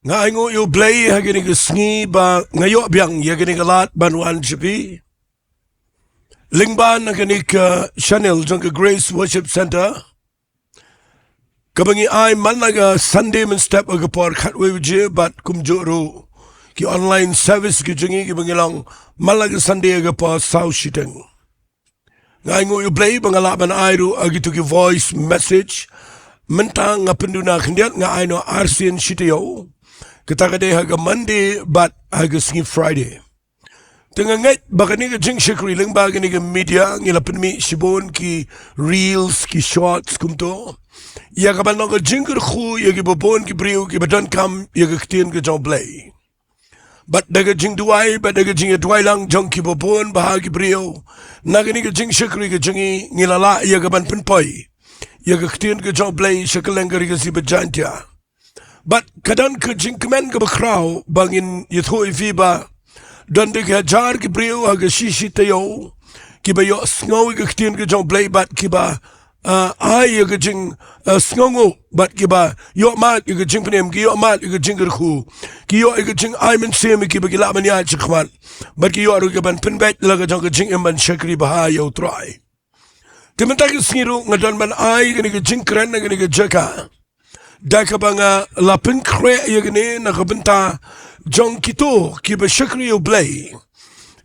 Ktien U Blei hagini ke Sngi ba ngayo biang yagini ke lat banwan chipi. Lyngba hagini ke channel jong ke Grace Worship Center. Kabangi ay malaga Sunday men step aga por khatwe je bat kumjoro ki online service ki jungi ki bangilang malaga Sunday aga por South Shiteng. Ktien U Blei bangalaban ayru agi to ki voice message mentang ngapenduna kendiat nga ayno arsian shiteo. Ketakade haga Monday but haga Sngi Friday. Tengah ngat bakani ke jingkyrkhu lyngba gani ke media ngilapin mi shibon ki reels ki shorts kumto. Ya kaban nong ke jingkyrkhu ya ki bobon ki briu ki badan kam ya ke Ktien U Blei. But daga Jingduwai but daga Jingiaroh lang jong ki bobon bahagi briu. Nagani ke jingkyrkhu ke jingi ngilala ya kaban pinpoi. Ya ke Ktien U Blei shakalengari ke si Jaintia. But kadang ke jingmane ke bakrau bangin Iohi ba dan de hajar ke briu haga shishi tayo ki ba yo sngowi ke Ktien U Blei bat ki ba ay ke jing sngongo bat ki ba yo mat ke jing penem ki yo mat ke jingkyrkhu ki yo ke jing ay men sem ki ba ki la man ya chkhman bat ki yo ru ke ban penbet la ke jong ke jing emban shakri ba yo try timenta ke sniru ngadan man ay ke jingkren ke Jaka. Daka banga lapin kre yagane na Bynta jong kito ki ba Ktien U Blei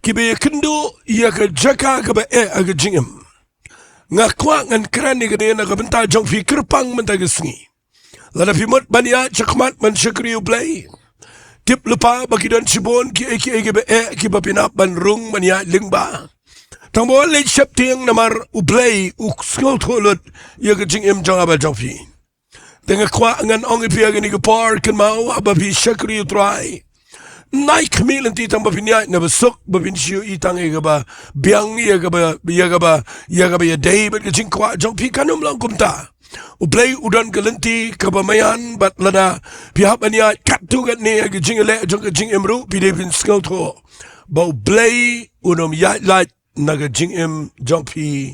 ki ba kynduh ya ke Jaka ke ba aga jingem nga kwa ngan kran yagane na Bynta jong fi kerpang menta ke Sngi lada fi mot bania chakmat man Ktien U Blei tip lupa bagi dan sibon ki eki ba ki ba pinap ban rung mania lyngba tangbo le shep tiang namar U Blei u skol tholut ya ke jingem jong aba jong fi Tengah kwa ngan ong ipi agani ke par kan mau aba pi Ktien U try. Naik milan ti tang bapinya na besok bapin siu itang ega ba biang ya ga ba ya day but ke jingkwa jong pi kanum lang kumta. U Blei udan ke lenti ke bamayan bat lada pi hapanya katu gat ne ke jingale jong ke jingimru pi de pin skol tho. Ba U Blei unom ya light na ke jingim jong pi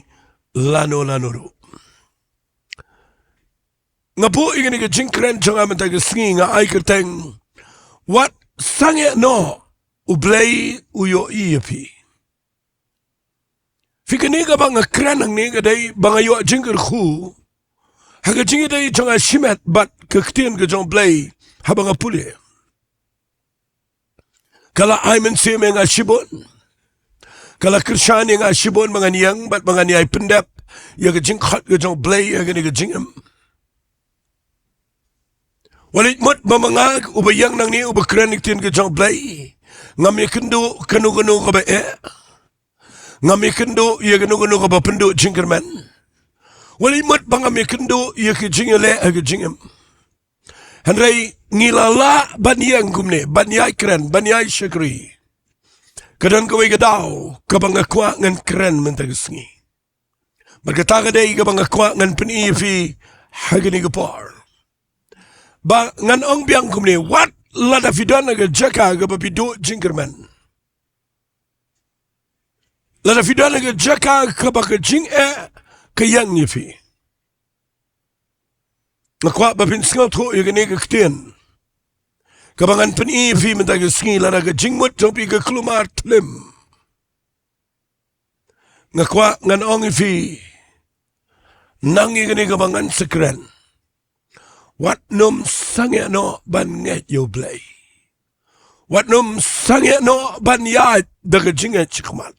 lano ru. Ngapu ingin ke jingkren jonga menta ke Sngi nga ay kerteng what Sangeh no U Blei uyo Iaphi fikani ka bang kren hangne ka day bang ayo jingkyrkhu haga jingi day jonga shimet bat ke Ktien U Blei habang apuli kala aymen seme nga shibon kala kershani nga shibon mga niyang bat mga niyay pendep ya ke jingkhat U Blei ya ke jingem Walit mot mamangag ubayang nang ni ubakran Ktien U Blei ngami kynduh kanu ka ba ngami kynduh ya kanu ka ba pendu jingkerman walit mot bangami kynduh ya ke jingale aga jingem hanrai ngilala banyang kumne banyai kren banyai shakri kadan ka gadao kabangakwa ngan kren mentag Sngi berkata kadai kabangakwa ngan Iaphi hagani ka par ba ngan ong biang kumni what lada fidan aga Jaka aga bapido jingkerman lada fidan aga Jaka ka baka jing ka yang Iaphi ngakwa bapin sngal tho yagane ka Ktien kabangan Iaphi menta ka Sngi lada ka jingmut jopi ka klumar tlim ngakwa ngan ong Iaphi nang yagane kabangan sekren Wat num Sangeh no ban nget U Blei. Wat num Sangeh no ban yat daga jingiasyllok.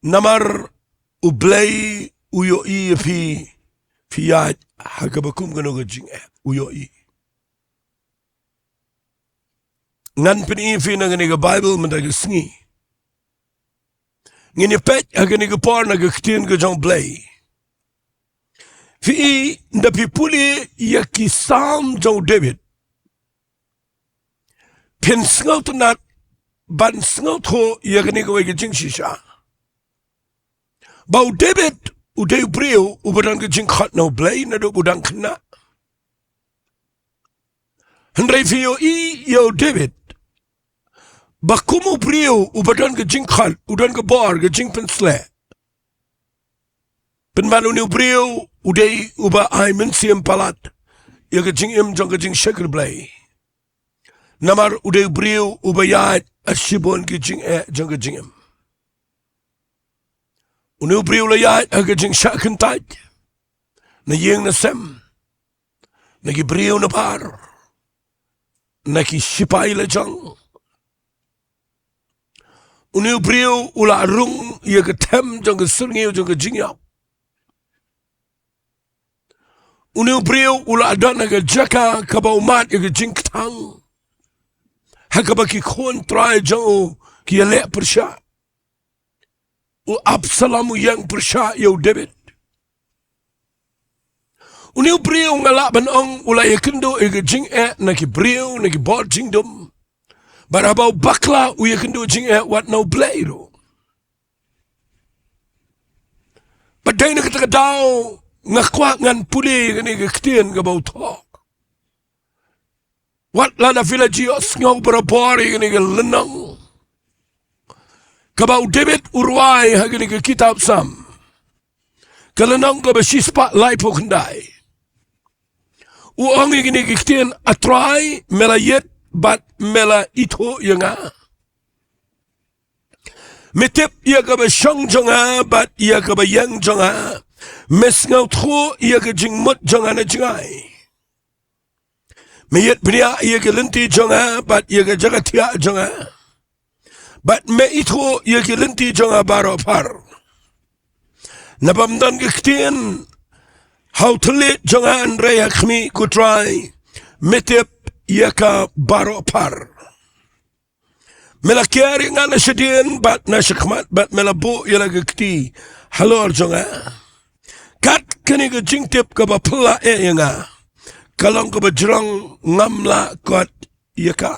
Namar U Blei uyo Iaphi fiyat hagabakum gano ga uyo I. Ngan Iaphi na ganiga Bible madaga Sngi. Nginipet haganiga par naga Ktien U Blei. Fi nda pipuli ya kisam jong David. Pin sngaw tunat ban sngaw tho ya gani ko ke jing shisha. Bau David uday brio ubadan ke jing khat no Blei na do budang kena. Hendrai fi yo David. Bakumu brio ubadan ke jing khat udan ke bar ke jing pensle. Penmalu ni brio uday uba ay mensiam palat ya ke jingim jong ke jing shekel blai namar ude briu ubayat ashibon ke jing jong ke jingim unu briu la ya ke jing shaken tat na yeng na sem na ki briu na par na ki sipai la jong unu briu ula rung ya ke tem jong ke Sngi jong ke jingiaroh unu briu ula adana ke Jaka kaba umat ya ke jingtang hakaba ki kon try jong ki le persha u Absalomu yang persha yo David unu briu ngala ban ong ula ya kynduh ke jing na ki briu na ki bot jingdum barabau bakla u ya kynduh jing wat no blai ro padai na kita daw ngakwa ngan puli kani ke Ktien ka bau talk wat la na village ngau berapori kani ke lenang ka bau David urwai kani ke kitab sam kalenang ka basispa lai pokndai uangi kani ke Ktien atrai melayet bat mela ito yanga metep ia ka basyang jonga bat ia ka bayang jonga mes ngau tro ia ka jingmut jonga na jingai meyet bria ia ka lenti jonga bat ia ka Jaintia jonga bat me ito ia ka lenti jonga baro par nabamdan ke Ktien how to let jonga an raya khmi kutrai metep ia ka baro par mela kiari nga na shadien bat na shakmat bat mela bo yala gakti halor jonga kat kani ga jingtip ka ba pula nga kalong ka ba jrong ngamla kot yaka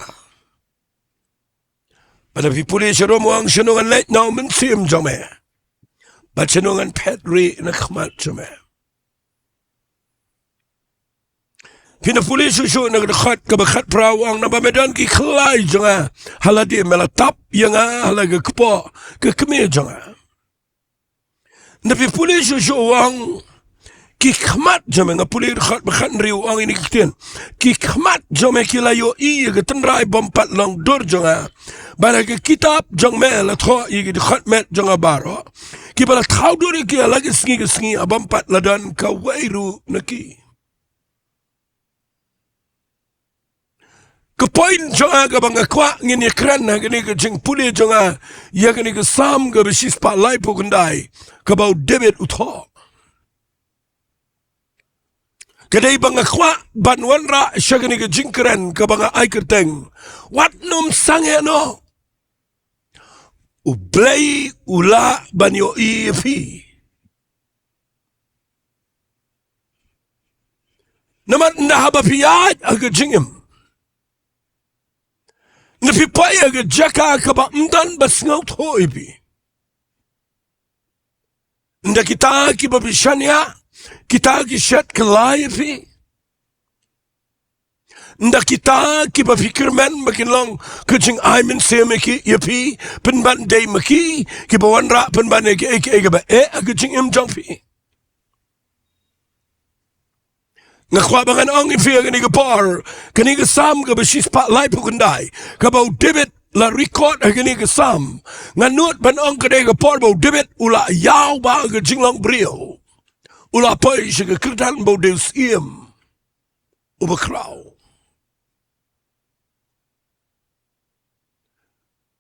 pada pipuli sharomo ang shanungan late now min sim jome bat shanungan petri na khmat jome pinapuli susu na khat ka bakhat prawang na bamedan ki khlai jonga haladi melatap yanga halaga kpo ke kme jonga na pipuli susu wang ki khmat jome nga puli khat bakhat riu ang ini Ktien ki khmat jome ki la yo I ke tenrai bompat long dor jonga bala ke kitab jong me la tho I ke khat met jonga baro ki bala thau dor ki lagi sngi abampat ladan ka wairu naki kepoin jonga ka banga kwa ngini kran na gini ka jing puli jonga ya gini ka sam ka besis pa lai pokundai ka bau David utho kadai banga kwa banwanra sya gini ka jing kran ka banga ai kerteng wat num Sangeh no U Blei ula banyo Iaphi namat nahaba piyat aga jingim Nafipaya ke Jaka kaba mdan basngau thoibi. Nda kita ki babishanya, kita ki shat Iohi. Nda kita ki bafikirman makin long kajing aimin se maki Iaphi penban day maki ki bawanra penban eke ba kajing jongfi. Ngakwabangan ang ifia kani ka par kani ka sam ka basis pa lai pukundai ka bau David la record kani ka sam nganut ban ang kani ka par bau David ula yaw ba ka jinglong brio ula pai siya ka kirtan bau deus iem ubakraw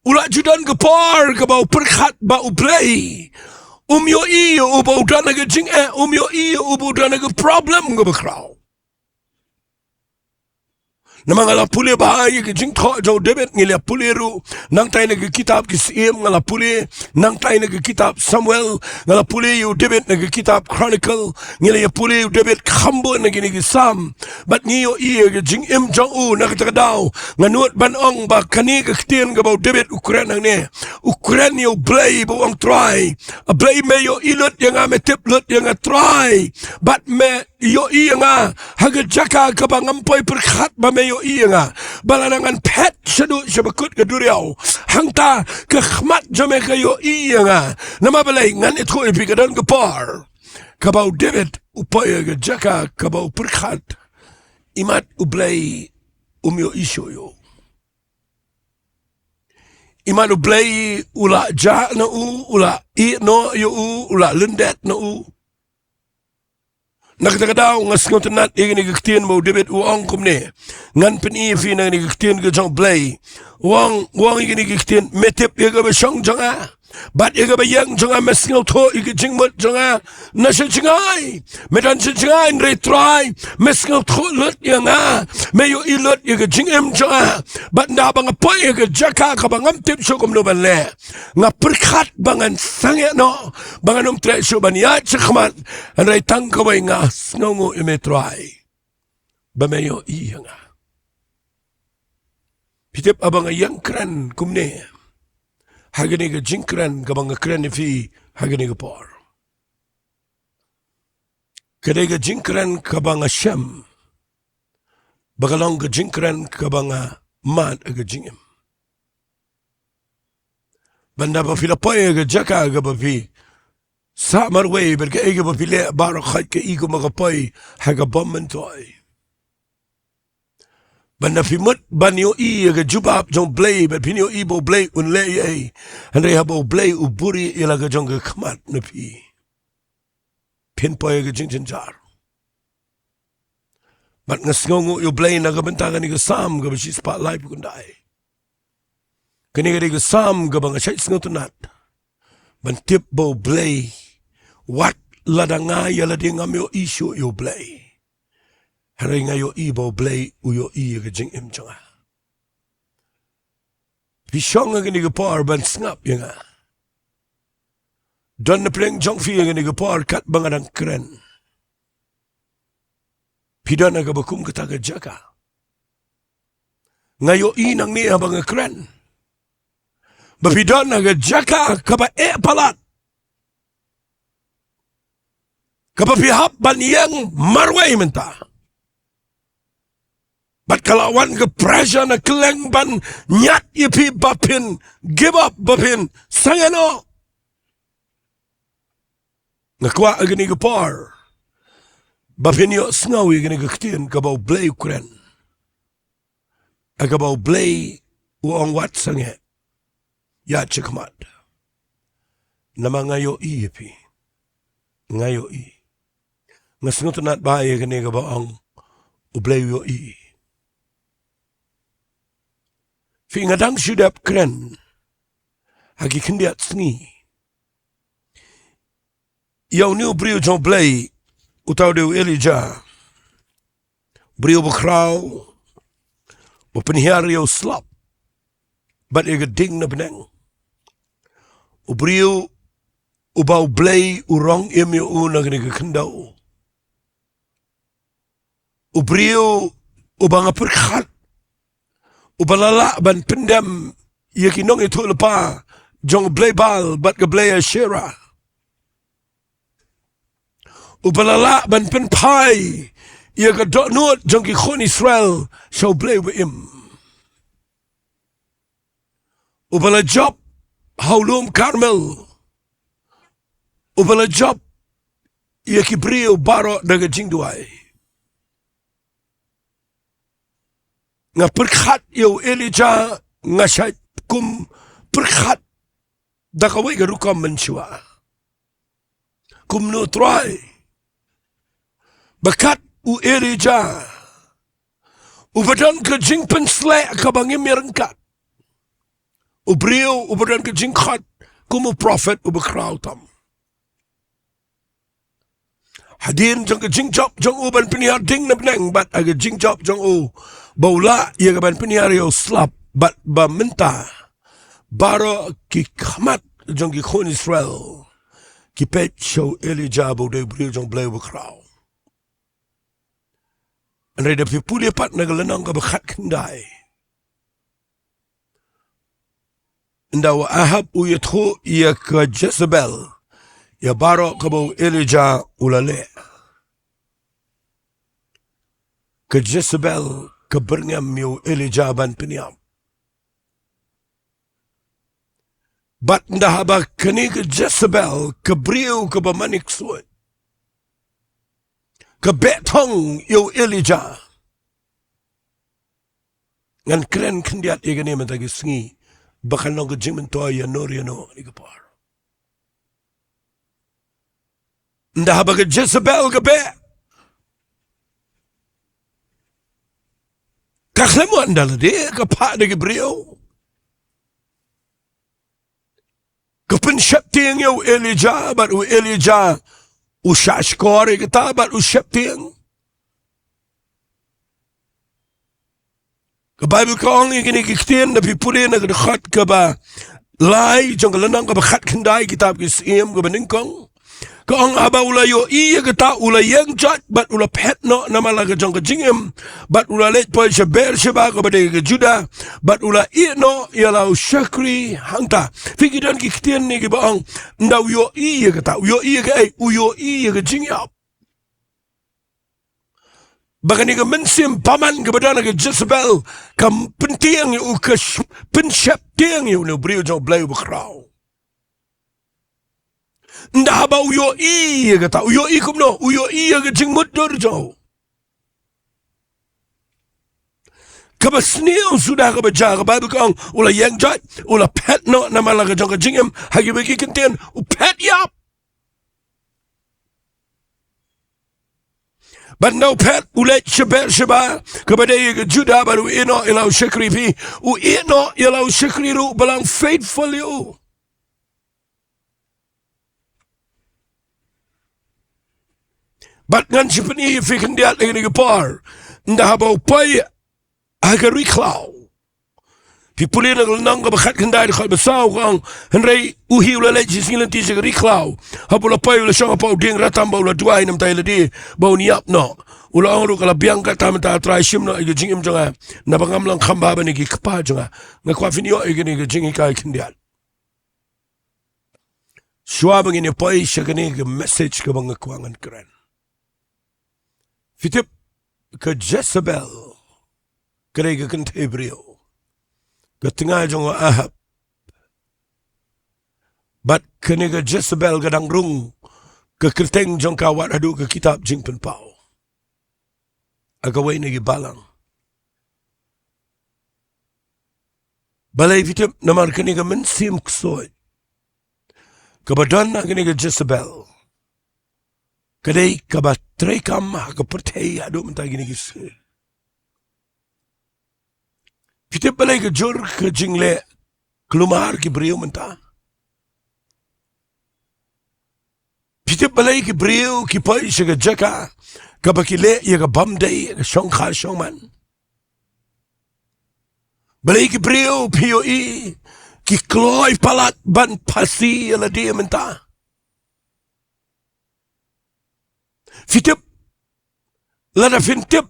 ula judan ka par ka bau perkhat ba U Blei umyo iyo ubau dana ka jing umyo iyo ubau dana ka problem ka bakraw namangala puli bahaya ke jing tho jo David ngila puli ru nang tai na ke kitab ki sim ngala puli nang tai na ke kitab Samuel ngala puli yu David na ke kitab Chronicle ngila ya puli yu David khambo na gini ki sam bat ngiyo iya ke jing jong u na ke daw nganut ban ong ba kani ke Ktien ka bau David Ukraine nang ne Ukraine yu Blei bo ang try a Blei me yo ilut yang a me tip lut yang a try bat me yo iya nga haga Jaka ka ba ngampoy perkhat ba me yo iya nga balanangan pet syadu syabakut ke duriaw hangta ke khmat jame ka yo iya nga nama balay ngan itko ipikadan ke par kabau David upaya ke Jaka kabau perkhat Imat U Blei umyo isyo yo. Imat U Blei ula ja na ula I no yo ula lundet na Nakatagadaw nga sngotanat igini Ktien mo debit uang kumne. Ngan pen Iaphi na igini Ktien ka jang Blei. Uang igini Ktien metip iga ba siyang janga. Bat iga ba yang janga mesngaw to iga jingmot janga. Nasa jingay. Medan sa jingay retry. Mesngaw to lut nga. Mayo ilut iga jingim janga. Bat nabang apoy iga Jaka kabangam tip siya kumnuban le. Nga perkat bangan Sangeh no. Bangan umtre siya baniyat siya kaman. Anray tangkaway nga snongo imetry. Bamayo iya nga. Pitip abang ayang kran kumne. Hagani ka jingkran kabang kran ifi hagani ka por. Kadai ka jingkran kabang Shem. Bagalong ka jingkran kabang mad aga jingim. Banda pa filapoy aga Jaka aga pa fi. Sa marway berka aga pa fili barakhat ka igo magapoy haga bomentoy. Banda fimut banyo aga jubab jong Blei but pinyo ibo Blei unle ay andre habo Blei uburi ilaga jong kamat na pi pinpoy aga jingiaroh but ngasngongo U Blei nagabenta ni Sam ga si spotlight kundai kani ga Sam ga bang shay sngotunat bantip bo Blei wat ladanga yala ding amyo issue U Blei Hari nga yo ibo Blei uyo iya ka jingim changa. Pishong nga ni par ban snap yung nga. Don na pleng jong fi nga ni par kat bangadang kren. Pidon nga bakum kataga Jaka. Nga yo inang niya bang kren. Bapidon nga Jaka kaba palat. Kaba pihap ban iyang marway menta. But kalawan ke pressure na kelengban nyat Iaphi bapin give up bapin Sangeh no. Nakwa agani ke par. Bapin yo snawi agani ke Ktien kabaw Blei kren. Agabaw Blei uong wat Sangeh. Ya chikmat. Nama ngayo Iaphi. Ngayo I. Ngasngutunat bahay agani kabaw ang U Blei yo I. Fingadang sudap kren hagi kendiat Sngi. Yau ni brio jong Blei utaw de Elijah. Brio bakraw bapinhiar yo slap. Bat iga ding na beneng. Brio ubaw Blei urong imyo unang niga kynduh. Brio ubang perkat. Ubalala ban pendam yakinong ito lepa jong Blei bal bat ke Blei ashira. Ubalala ban penpai yaka donut jong ki khon Israel so Blei wa im. Ubala job haulum Carmel. Ubala job yaki brio baro daga Jingduwai. Nga perkat yo Elijah nga siya kum perkat dakaway garukam mensua kum no try bakat u Elijah ubadan ka jing pensle kabangim merengkat ubriyo ubadan ka jing khat kum prophet ubakrautam hadin jong ka jing job jong uban pinihar ding na beneng bat aga jing job jong u Baula ia kaban penyiar yo slap bat ba Bynta baro ki kamat jong ki khon Israel ki pet show Elijah bo de brio jong Blei bakraw. Anre da pipuli pat nagalanang ka bakhat kendai. Ndaw Ahab uyatho ia ka Jezebel ya baro ka bo Elijah ulale. Ka Jezebel keberngam yo Elijah ban peniam. Bat ndahaba kani ke Jezebel kebriu ke bamanik suat. Ke betong yo Elijah. Ngan kren kendiat igani matagi sngi. Bakal nong jingman toa ya nori no ni kapar. Ndah baga Jezebel gabe. Kaklemo andala de kapak de Gabriel. Kapen syapting yo Elijah bat u Elijah u shashkore kata bat u syapting. Ka Bible kong igini Ktien na pipuli na kadakhat ka ba lai jong kalanang ka ba khat kendai kitab kisiem ka ba ningkong. Kaong aba ula yo iya kata ula yang jat bat ula pet no namala ka jong ka jingim bat ula let po shaber shaba ka ba de ka juda bat ula i no yalau shakri hangta fikiran ki Ktien ni ki baong ndaw yo iya kata yo iya ka ay uyo iya ka jingiap. Baka ni ka mensim paman ka ba na ka Jezebel ka penting yu ka pensyap tiang yu na brio jong blay bakraw. Ndah ba uyo iya kata uyo i kumno uyo iya ka jingmut dor jaw. Kabasniyo sudah kabaca kabadu kang ula yang jat ula pet no namala ka jong ka jingim hagi bagi Ktien u pet yap. Bandau pet ulet shaber shaba kepada ye juda baru ino ilau syakri pi u ino ilau syakri ru balang faithful you. Bat ngan sipeni fikan dia lagi ni kepar ndah bau pai agar riklau. Pipuli na nang kabakat kendai di kal besau kang henrei uhi ula lej singilan ti se riklau. Hapula pai ula syang pau ding ratam bau ula duai nam tai ledi bau niap no. Ula angru kala biang ka tam ta trai sim no ige jingim jonga na bangam lang khamba ba ni ki kapa jonga nga kwa finio ige ni jingi kai kendiat. Shwa bangini pai shagani ke message ke bang kwangan keren. Fitip ke Jezebel kere ke kentebrio. Ketengah jong Ahab. Bat kene ke Jezebel gadang rung ke kerteng jong kawat adu ke kitab jingpen pau. Agawai negi Balang. Balai fitip namar kene ke mensim ksoy. Kebadan kene ke Jezebel. Kadai kabat trekam ke pertei adu mentah gini kisah. Fitip balai ke jur ke jingle kelumar ki beriu mentah. Fitip balai ki beriu ki pai sega Jaka kabakile ya ke bamdai ke shongkha shongman. Balai ki beriu POE ki kloi palat ban pasi ala dia mentah. Fitip lada fintip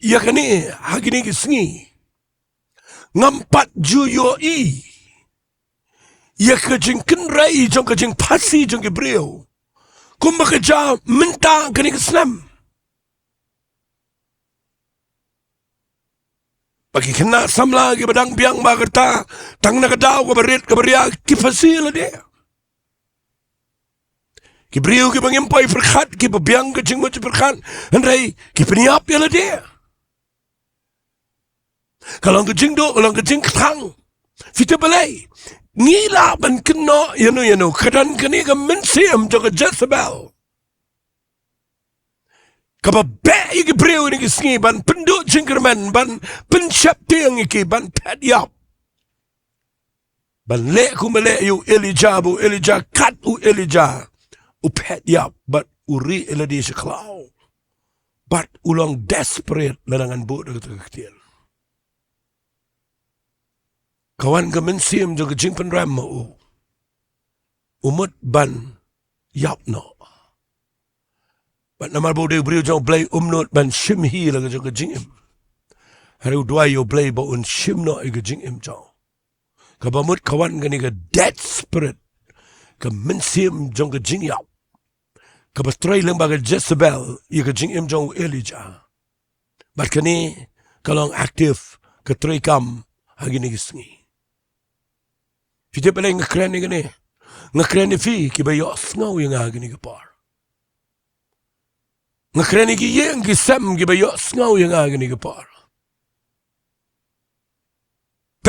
ya kani hagini ki Sngi. Ngampat juyo i ya kajing kenrai jong kajing pasi jong ke brio kumba kaja minta kani keslam bagi kena samla ke badang biang bagerta tang na kadaw ke berit ke beria ki pasi la dia ki brio ki bangimpai perkhat ki biang ke jing mo perkhat henrai ki peniap ya la dia. Kalau ke Jingduh, kalau ke Jingkyrkhu, fita balai. Ngila ban kena, yano, kadan kini ke mensiam jaga Jezebel. Kapa bayi ke beriu ni ke Sngi, ban penduk jingkerman, ban pensyap tiang iki, ban pet yap. Ban lek ku melek yu Elijah bu Elijah, kat u Elijah, u pet yap, bat uri eladi seklau. Bat ulang desperate ladangan bu dekat Ktien. Kawan ke mensiam jaga jingpen ram mau. Umut ban yap no. Bat namar bode beriu jong blai umnot ban shimhi laga jaga jingim. Hari Jowai yo blai ba un shim no iga jingim jong. Kabamut kawan ke ni ke desperate. Ke mensiam jong ke jingiap. Kabastray lang baga Jezebel iga jingim jong Elijah. Bat kani kalong aktif ke trekam hagi ni Sngi. Fitip balai ngakren ni gani. Ngakren ni fi ki bayo sngaw yung hagi ni kapar. Nga kreni ki yen ki sem ki ba yo sngaw yung agani ka par.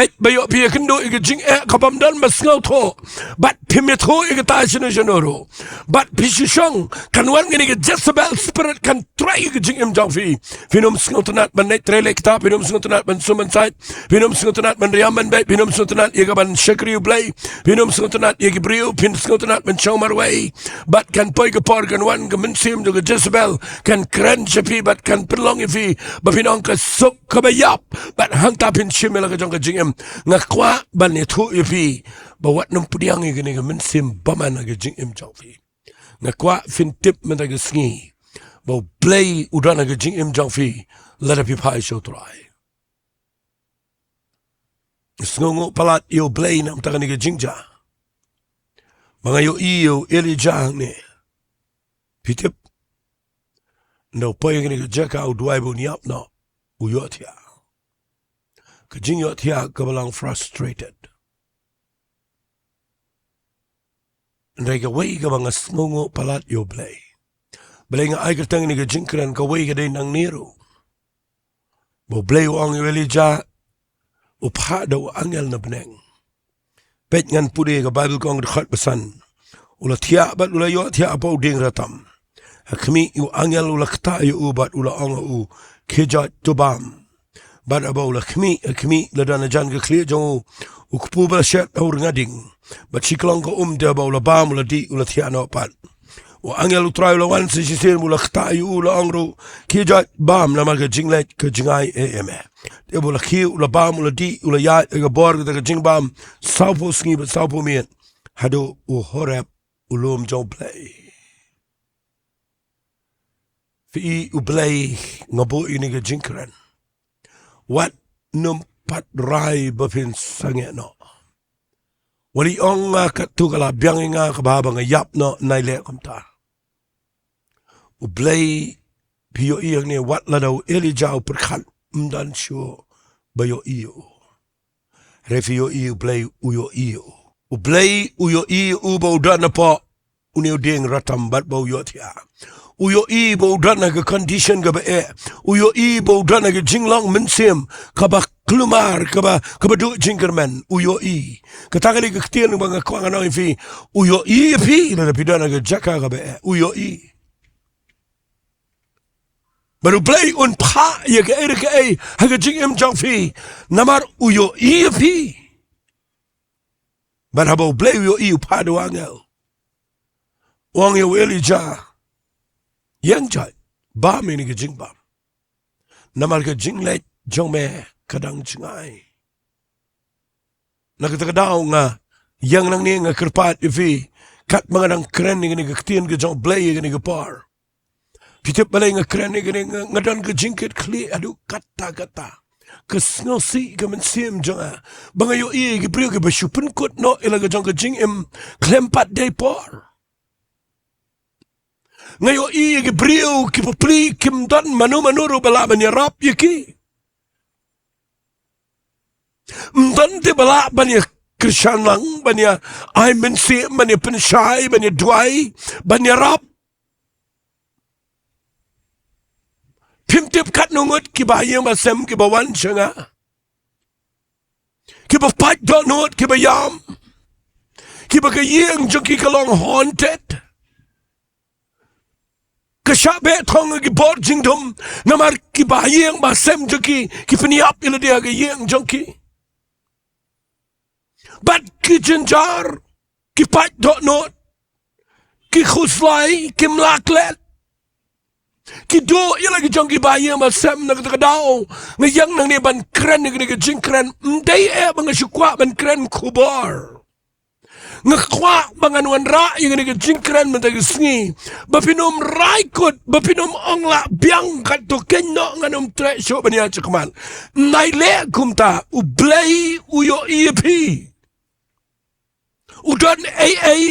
pet bayo pia kynduh ike jing kabam dan masngau tho but pimetho ike ta janoro but pishishong kanwan ngene ike Jezebel spirit kan try ike jing jong fi finom sngot nat ban net trele kita finom sngot nat ban suman side finom sngot nat ban riaman bet finom sngot nat ike ban Shakri U Blei finom sngot nat ike brio pin sngot nat ban chomar way but kan poi ke por kan wan ke mensim do Jezebel kan kran chapi but kan pelong fi ba pinong ka sok kabayap but hang tapin chimela ka jong ka jing ngakwa ban ne thu Iaphi bawat nang pudiang igini ka mensim baman na ka jing jong fi ngakwa fin tip man ka Sngi baw Blei udan na ka jing jong fi lada pi pai Sohthri sngongo palat U Blei na mtaka ni ka jingja mga iyo Elijah hangne pitip no poy igini ka Jaka Jowai bu niap no uyotia ka Jingiasyllok ka Balang frustrated. Ndai ka way ka mga sngongo palat U Blei. Balay nga ay katang ni ka jingkran ka way ka day nang niro. Bo Blei ang Elijah upha daw angel na beneng. Pet ngan pudi ka Bible kong dekat pesan. Ula tia bat ula yo tia apa uding ratam. Hakmi yu angel ula kta yu ubat ula anga u kijat tubam. Bad abaw la kmi la dana jan ka clear jong ukpu ba shat aur ngading but chiklong ko de abaw la bam la di ula thiano pat o angel utray la wan si sir mula khta yu la angro kija bam na ma ka jinglet ka jingai eme de bola khi ula bam ula di ula ya ka bor ka jing bam saupo sngi ba saupo mien hado u horab ulum jong Blei fi U Blei ngabo ini ka jingkran wat numpat rai bapin Sangeh no wali onga katukala biang nga kababa nga yap no naile kamta U Blei piyo iyang ni wat la daw Elijah perkhan mdan syo bayo iyo refio iyo Blei uyo iyo U Blei uyo iyo ubo dana po unyo ding ratam bat baw yotia uyo ibo dana ka condition ka ba uyo ibo dana ka jinglong mensim kaba klumar kaba do jingerman uyo kataka ni ka Ktien mga kwang ano fi uyo Iaphi na pidana ka Jaka ka ba uyo baru Blei un pa ya ka haga jingim jong fi namar uyo Iaphi barhabaw Blei uyo pa do angel wang yo Elijah yang jai ba mi ni ka jing bam namar ka jing let jong me kadang jingai nakatagadaw nga yang nang ni nga kerpat Iaphi kat mga nang kren ni ka Ktien ka jong Blei ni ka par pitip balay nga kren ni nga dan ka jingkit kli adu kata kasngosi ka mensim jong bangayo ka brio ka basyupun kot no ilaga jong ka jing klempat day par ngayo ke brio ki popli kim dan manu bala banyarap yaki mdan te bala banya Krishan lang banya ay mensi banya pensyai banya duai banyarap pimtip kat nungut ki bayang basem ki bawan syanga ki bapat donut ki bayam ki bagayang jong ki kalong haunted kashabe thong ki bor jingdom namar ki bayang basem joki ki peniap ila dia ga yeng jonki bat ki jinjar ki pat dot not ki khuslai ki mlaklet ki do ila ki jonki bayang basem na kadao ngayang nang ni ban kren ni ki jingkren mdai bang shukwa ban kren kubar ngakwa banganuan ra yung nga jingkran matag Sngi bapinom raikot bapinom ongla biang katuken no nganom tresyo baniya chakman naile kumta U Blei uyo Iaphi udan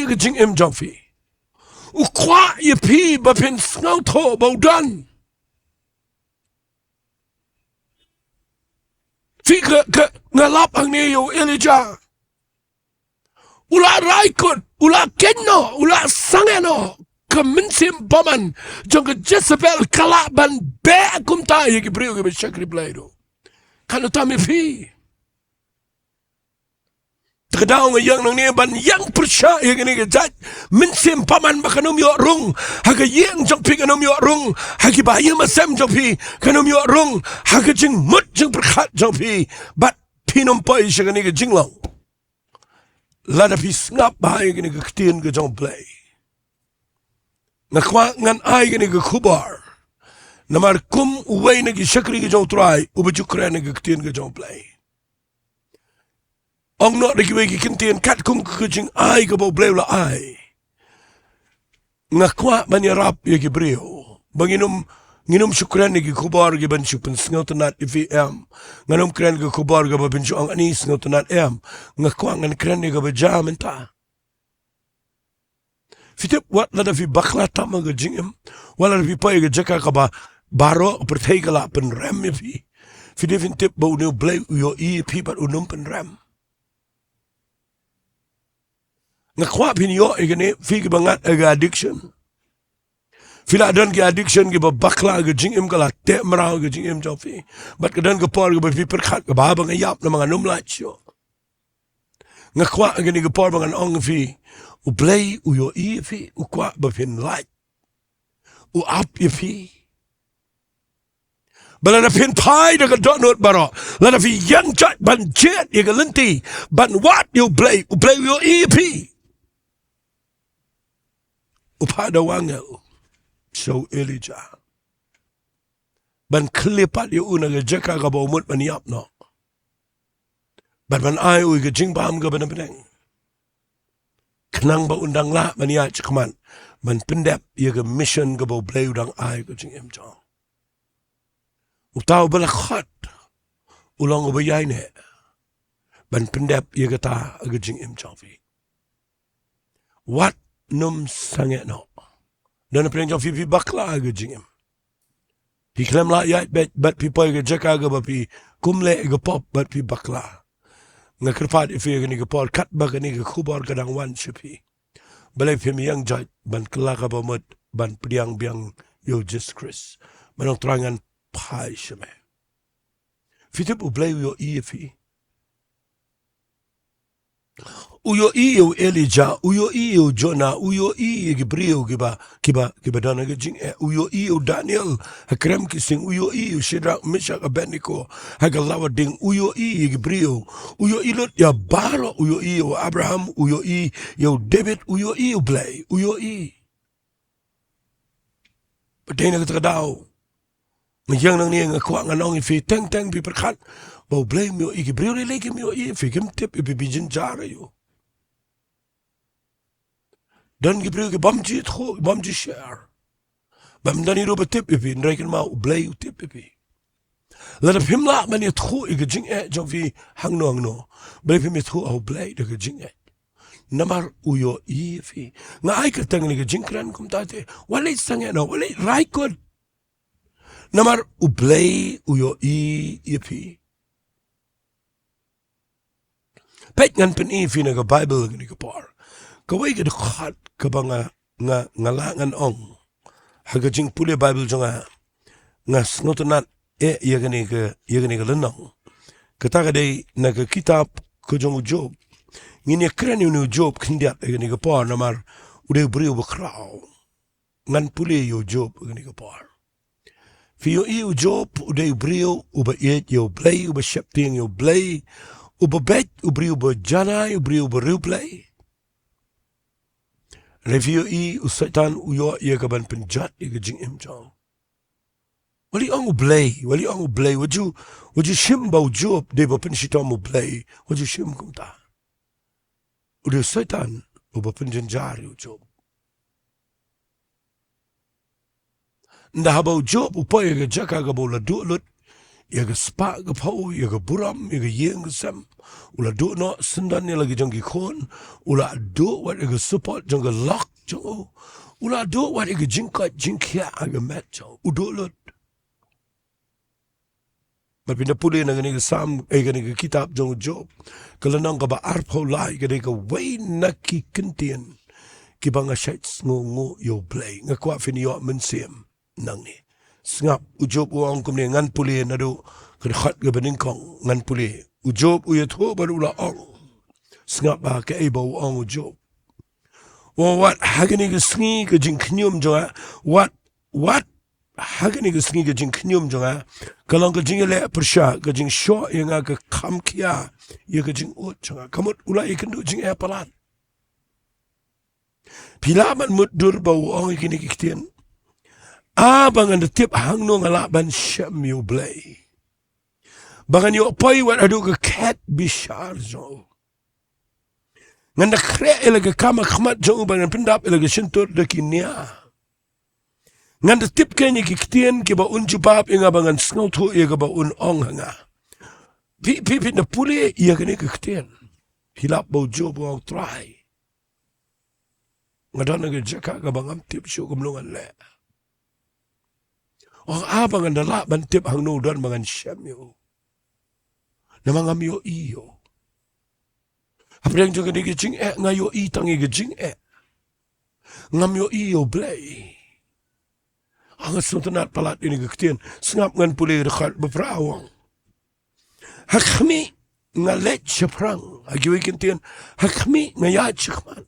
ka jing jongfi ukwa Iaphi bapin sngaw to baudan fi ka ngalap ang niyo Elijah ula raikot, ula kenno, ula sangeno, kemensim baman, jong Jezebel kalaban be kumta yaki brio ke Shakri Blei do. Kano tami fi. Terkadang yang nang ni ban yang percaya gini ke jat mensim paman bakanum yo rung haga yang jong pi kanum yo rung hagi bahaya masam jong pi kanum yo rung haga jing mut jing berkat jong pi bat pinum pai shagani ke jinglong lada pi ngap bahaya gini ke Ktien ke jong Blei ngakwa ngan ai gini ke kubar namar kum uway na ki shakri ke jong trai ubajukra na ke Ktien ke jong Blei Ong not lagi bagi kintian kat kum kejing ai ke bau Blei la ai. Ngakwa banyarap ya ki brio. Nginum syukran ki kubar ki ban syupen sngau tenat Ifi em. Nganum kran ki kubar ke ban syuang ani sngau tenat em. Ngakwa ngan kran ke bajam entah. Fitip wat lada fi bakla tama ke jingem. Wala fi pai ke Jaka kaba baro pertai ke la pen rem ya fi. Fitip bau new Blei uyo Iaphi bat unum pen rem. Ngakwa pinyo igani figi bangat aga addiction. Fila dan ki addiction ki bakla ke jingim kala te merau ke jingim jofi. Bat kedan ke por ke berpi perkat ke babang ayap na mga numlat yo. Ngakwa igani ke por bangan ong fi u Blei u yo Iaphi u kwa bapin light. U ap Iaphi. Bala na pin pai da ka donut baro. Lana fi yang chat ban jet ye ke lenti ban wat u Blei u yo Iaphi. Upada wangel so Elijah ban klipat yu una ke Jaka ka ba umut ban yap no ban ai u ke jingbam ke ban peneng kenang ba undang la ban ya chakman ban pendap ye ke mission ke ba Blei udang ai ke jingem jong utau bala khat ulang ba yai ne ban pendap ye ke ta ke jingem jong fi what num Sangeh no. Dan apa yang jauh fi bakla ke jingem. Pi klem la ya bat pi pai ke Jaka ke pi kumle ke pop bat pi bakla. Ngakerpat ifi ke ni ke pol kat ba ke ni ke kubar kadang wan shipi. Balai pi mi yang jait ban kelaka ba mut ban priang biang yo Jesus Christ. Manong terangan pai sheme. Fitip u Blei yo Iaphi. Uyo iyo Elijah, uyo iyo Jonah, uyo iyo Gabriel kiba dana ke jing uyo iyo Daniel hakrem kising uyo iyo Shadrach Meshach Abednego hagalawa ding uyo iyo Gabriel uyo ilot ya baro uyo iyo Abraham uyo iyo David uyo iyo Blei uyo iyo Padena ketakadaw ngayang nang niya ngakwa nga nong ifi teng pi perkat bau Blei myo iyo Gabriel lagi myo iyo ifi kim tip ipi jingiaroh yo Dan Gabriel ke bamji share. Bam dani ro betip ipi nreiken ma u Blei u tip ipi. Lada pimla man ye tkhu i ke jing jong fi hangne. Blei pim ye tkhu au Blei de ke jing Namar u yo Iaphi. Nga ai ke tang ni ke jing kran kum tate. Wale Sangeh no, wale rai kod. Namar u Blei u yo Iaphi. Pet ngan pen Iaphi na ke Bible ni ke par. Kawai ke dekat ke banga ngalangan ong haga jing pule Bible jonga ngas notenat ye gani ke lenong kata dei na ke kitab ke jong Job ngini kren yu Job kindiat gani ke par namar ude brio bakrau ngan pule yo Job gani ke par fi yo Job ude brio uba yet yo Blei uba shepting yo Blei uba bet ubrio ba jana ubrio ba Ri-Bhoi Review usaitan uyo ia kaban penjat ia jing jong. Wali ang u Blei, waju shim bau Job de ba pensitam u Blei, waju shim kumta. Udah usaitan uba penjenjar u Job. Ndah bau Job upaya ke Jaka ke bau ladut ia ke spa ke pau, ia ke buram, ia ke yeng ke sem. Ula do no sendan ni lagi jangki kon. Ula do wat ia ke support jangki lock jang. Ula do wat ia ke jingia aga mat jang. Udo lut. Mapinda puli na gani ke sam, gani ke kitab jang Job. Kalanang ka ba arpaw lai gani ke way naki kintian. Kibanga shait ngo yo Blei. Ngakwa fini yo mensim nang ni. Sngap ujob uang kumni ngan puli na do. Kena khat ke beningkong ngan puli. Ujob uyat ho baru la ong. Sngap ba ke ebo ong job. What hagani ke sngi ke jing knyum jonga. What hagani ke sngi ke jing knyum jonga. Kalong ke jing le persha ke jing sho yang ke kam kia ye ke jing ut jonga. Kamut ula ikendu jing palan. Pilaman mut dur bau ong ikini Ktien. Bangan de tip hang no ngala ban Shem U Blei. Bangan yo poi wat adu ke cat bishar jo. Nganda kre ele ke kama khmat jo bangan pendap ele ke shintur de kinia. Nganda tip kenyi Ktien ke ba unjubab inga bangan sngoto ye ke ba un ong hanga. Pi na puli ye ke ni Ktien. Hilap bau jo bau try. Ngadana ke Jaka ke bangam tip syu kumlungan le. Bangan dala ban tip hang no don bangan Shem yo. Namangam yo iyo. Apreng juga ni jing ngayo i tangi jing ngam yo iyo Blei. Angat suntunat palat ini Ktien sngap ngan puli rekat beprawang. Hakmi ngalet seprang agi Ktien hakmi ngayat sekman.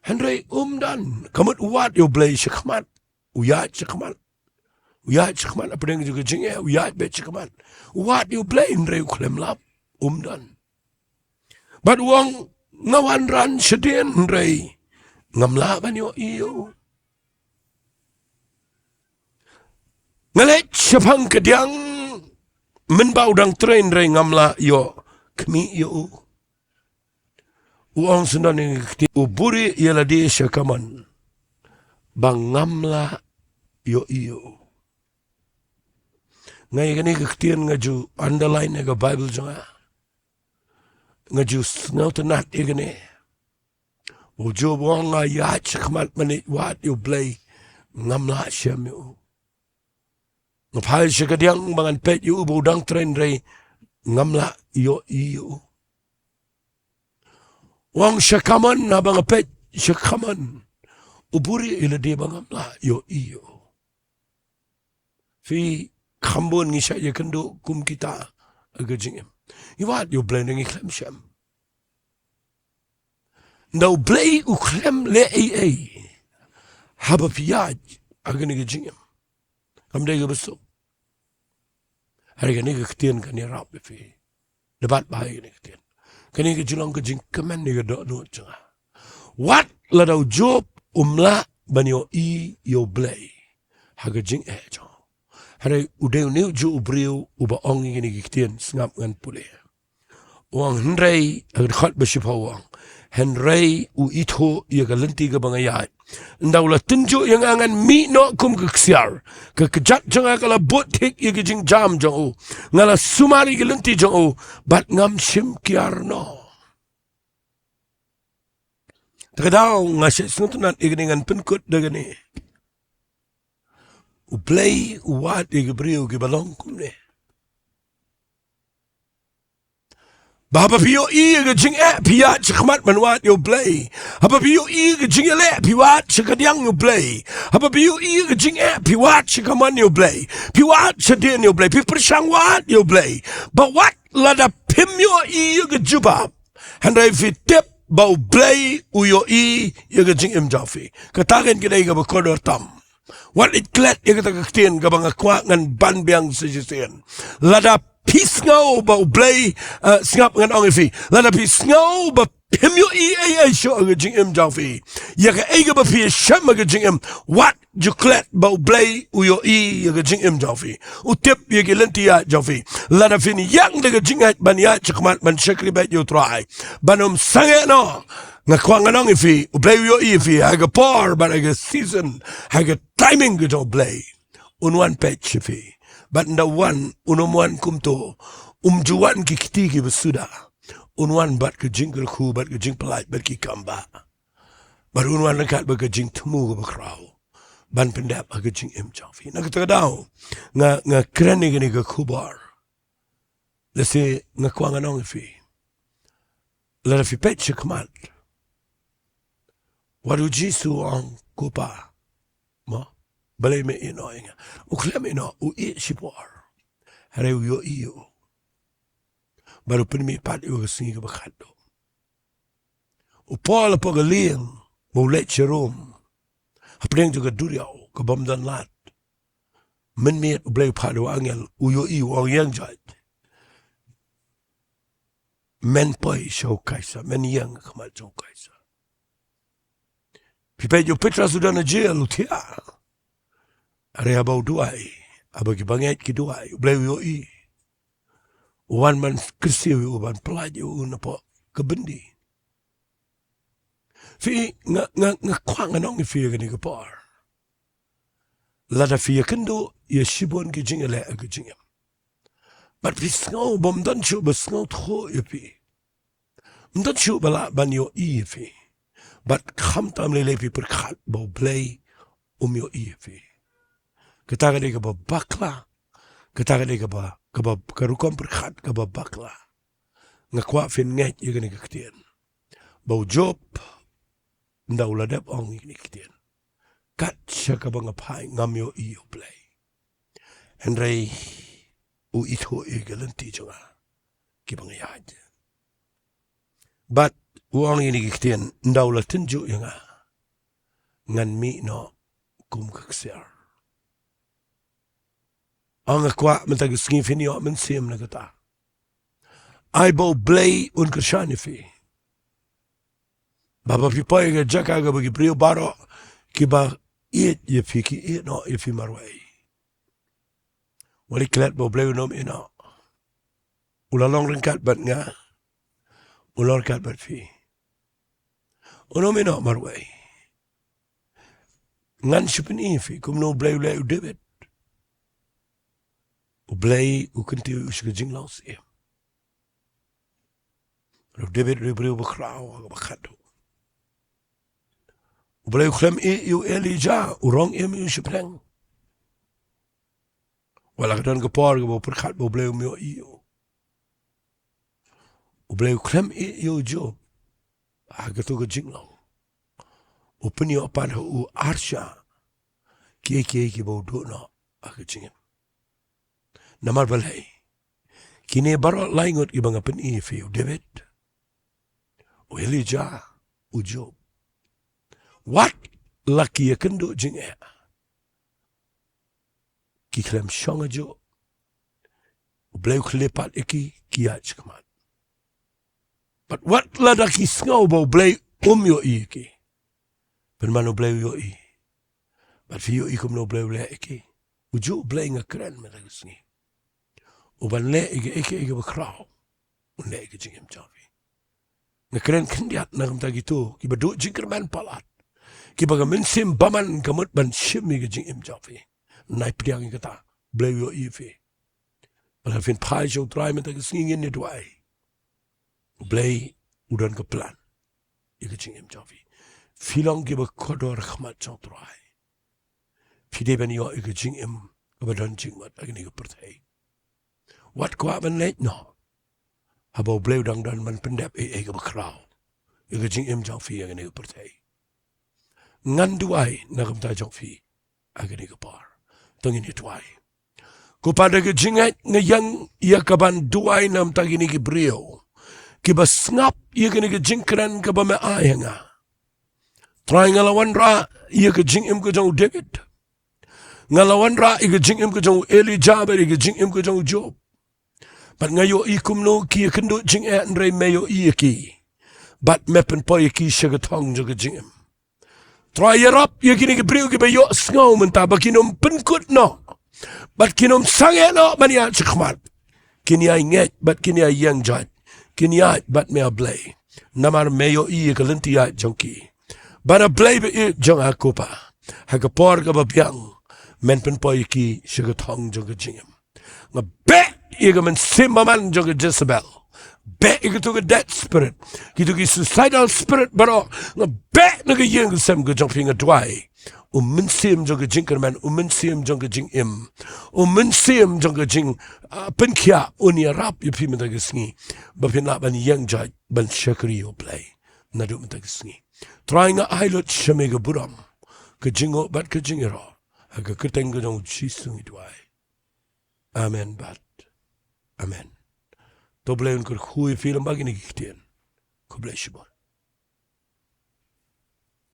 Henry dan kamut wat yo Blei sekman. Uyat sekman. Uyat sekman apreng juga jing uyat bet sekman. Wat yo Blei Henry uklem lap dan. But wong ngawan ran sedien rei ngamla ban yo iyo. Ngalet sepang kediang menbau dang train rei ngamla yo kmi yo. Wong sendan ni uburi yala di syakaman. Bang ngamla yo iyo. Ngai kani Ktien ngaju underline ga Bible jonga. Ngajus ngautanat igane. Ujo wonga ya chakmat manit wat yo Blei ngamla Shem yo. Ngapal syakadiang bangan pet yo budang tren rei ngamla yo iyo. Wong syakaman na bang pet syakaman. Uburi ila dia bangamla yo iyo. Fi kambun ngisya ya kynduh kum kita agajingim. Iwat yo Blei nengi klem Shem. Now Blei u klem le haba piyaj agani gajingim. Kamde ga beso. Hari gani ga Ktien kani rap befi. Debat bahaya gani Ktien. Kani ga Shillong gajing kemen ni ga dok nuot janga. Wat ladau job umla ban yo yo Blei. Haga jing jang. Hari udeu niu ju ubriu uba ongi gini Ktien sngap ngan pule. Wang henrei agad bersipawang. Henrei u itho ia galenti ke bangayat. Ndaula tinju yang angan mi no kum keksiar. Kejat janga kala bot hik ia jing jam jang ngala sumari galenti jang bat ngam sim kiar no. Takadaw ngasih suntunan iganingan penkut dagani. U Blei uwat igabriu ke Balang kumne. Bahapa piyo ga jing piyat chakmat manwat yo Blei. Hapa piyo ga jing piwat chakadiang yo Blei. Hapa piyo ga jing piwat chakaman yo Blei. Piwat chadien yo Blei. Pipersang wat yo Blei. But what lada pim yo ga jubab. Handai fitip bau Blei uyo ga jing Jafi. Katakan kita ga bakodor tam. What it klet ya kata Ktien ga bang akwa ngan ban biang sejisian. Lada pisngau bau Blei sngap ngan ongifi. Lada pisngau ba pimyo syo ga jing Jafi. Ya ka ega ba pi Shem ga jing what juklet bau Blei uyo ya ga jing Jafi. Utip ya ga lenti ya Jafi. Lada fin yang ga jing ban ya chakmat ban shakri bet yo try. Banum Sangeh no. Ngakwang anong ifi, Blei yo ifi, haga par, but haga season, haga timing gito Blei. Unwan pech ifi. But nda wan, unumwan kumto, umjuwan kikitiki basuda. Unwan bat ke jingkyrkhu, bat ke jingpelait, bat ki kamba. But unwan nakat bat ke jing temu bakraw. Ban pendap haga jing Jafi. Nakatagadaw, nga kreni gini ke kubar. Lasi ngakwang anong ifi. Larafi pech kamat. Waru jisu ang kupa. Ma, balay me ino inga. Uklem ino, ui sipor. Hare uyo iyo. baru penmi pat yu ke Sngi ke bakado. Upala pa galing, Mawlai Cherum, hapdeng juga duriau, ke Bamdan Lat. Menmiat U Blei padu angel, Iohi wang yang jat. Men pai show kaisa, men yang kamal show kaisa. Pipai jo Petra sudah na jail utia. Are abau duai, abagi banget ki duai, U Blei Iohi. Wan man kersiu uban pelaju napa kebendi. Fi nga kwang anong fi gani ke par. Lada fi kynduh ya shibon ki jingale ke jingam. But fi sngo bom dan chu ba sngo tho fi. Mdan chu bala ban yo fi. But kham tam le fi per khat bo Blei yo fi. Kata gani ke ba bakla. Kata gani ke ba karukom per khat ke ba bakla. Nga kwa fin nget ya gani ke Ktien. Bo job nda uladap ong ini Ktien. Kat siya ka ba nga pai ngam yo Blei. Henry u ito galanti junga ki ba nga yad. But uang ini Ktien nda ulatin ju nga ngan mi no kum kaksir. Ang akwa mentag Sngi finio men sim na kata. Ai bo Blei un kershani fi. Baba pipai ke Jaka ke bagi priyo baro ki ba Iaphi ki no Iaphi marwai. Wali klet bo Blei nom ina. Ulalong ringkat bat nga. Ulor kat bat fi. Unom ina marwai. Ngan sipin Iaphi kum no Blei ulai u David. U Blei u kynduh usga jinglaw siya. David ribriyo bakraw bakado. U Blei klem yu Elijah urong yu shipreng. Wala kadan kapar ke bo perkat bo Blei umyo iyo. U Blei klem yu Job. Agatu ke jinglaw. U penyo apan u arsha. Ki bo do no aga jingim. Namar balai. Kini barok laingot ibang apan Iaphi u David. U Elijah u Job. What laki ya kynduh jingea. Ki klem shonga jo. U Blei klepat iki kiach kamat. But what lada ki sngaw ba u Blei yo iki. Penman u Blei yo i. But fi yo ikum no Blei le iki. U jo Blei nga keren matag Sngi. U ban le iki bakraw. U le iki jingim javi. Nga keren kendiat na kamtag ito. Ki badu jingkerman palat. Ki baga mensim baman kamut ban shimi ke jingim javi. Nai priang kata Blei yo Iaphi. Wala fin pai Sohthri matag Sngi ni Jowai. Blei udan ke plan. Ika jingim javi. Shillong ki ba kodor khmat Sohthri. Fide ban yo ika jingim kabadan jingmat agni ke pertai. Wat kwa ban leit no. Habo Blei udang dan man pendap ke bakraw. Ika jingim javi agni ke pertai. Ngan duai na kamta javi agni ke par. Tangin ituai. Kupada ke jingat ngayang ia kaban duai nam tagini ke brio. Kiba snap ia kini ke jingkran ke ba me ayanga. Try ngalawan ra ia ke jingim ke jang David. Ngalawan ra ia ke jingim ke jang Elijah ia ke jingim ke jang Job. But ngayo ikum no ki kynduh jing nrei meyo iki. But mepen po iki shagatong jo ke jingim. Try yarap ia kini ke brio ke ba yo sngaw menta ba kinom penkut no. But kinom Sangeh no mania chikmat. Kini ay nget but kini ay yang jat. Kini ay but me a Blei. Namar meyo i kalenti ay jonki. But a Blei be i jong akupa. Hagapor ka ba biang. Men po iki shagatong jo ke jingim. Nga be i ka men simbaman jo ke Jezebel. Be i ka to ke dead spirit. Ki to ke suicidal spirit baro. Nga be na ke yang sem ke jong finga duai. Mensim jong ke jingkerman, mensim jong ke jingim, mensim jong ke jing penkia unia rap Iaphi mentag Sngi. Bapin la ban yang jaj ban shakri U Blei. Nadu mentag Sngi. Trying a islet shamega buram. Ke jingo bat ke jingiaroh. Aga keteng ke jong chisung Jowai. Amen bat. Amen. To bly 'n goeie film bag in die Ktien. God bless you, man.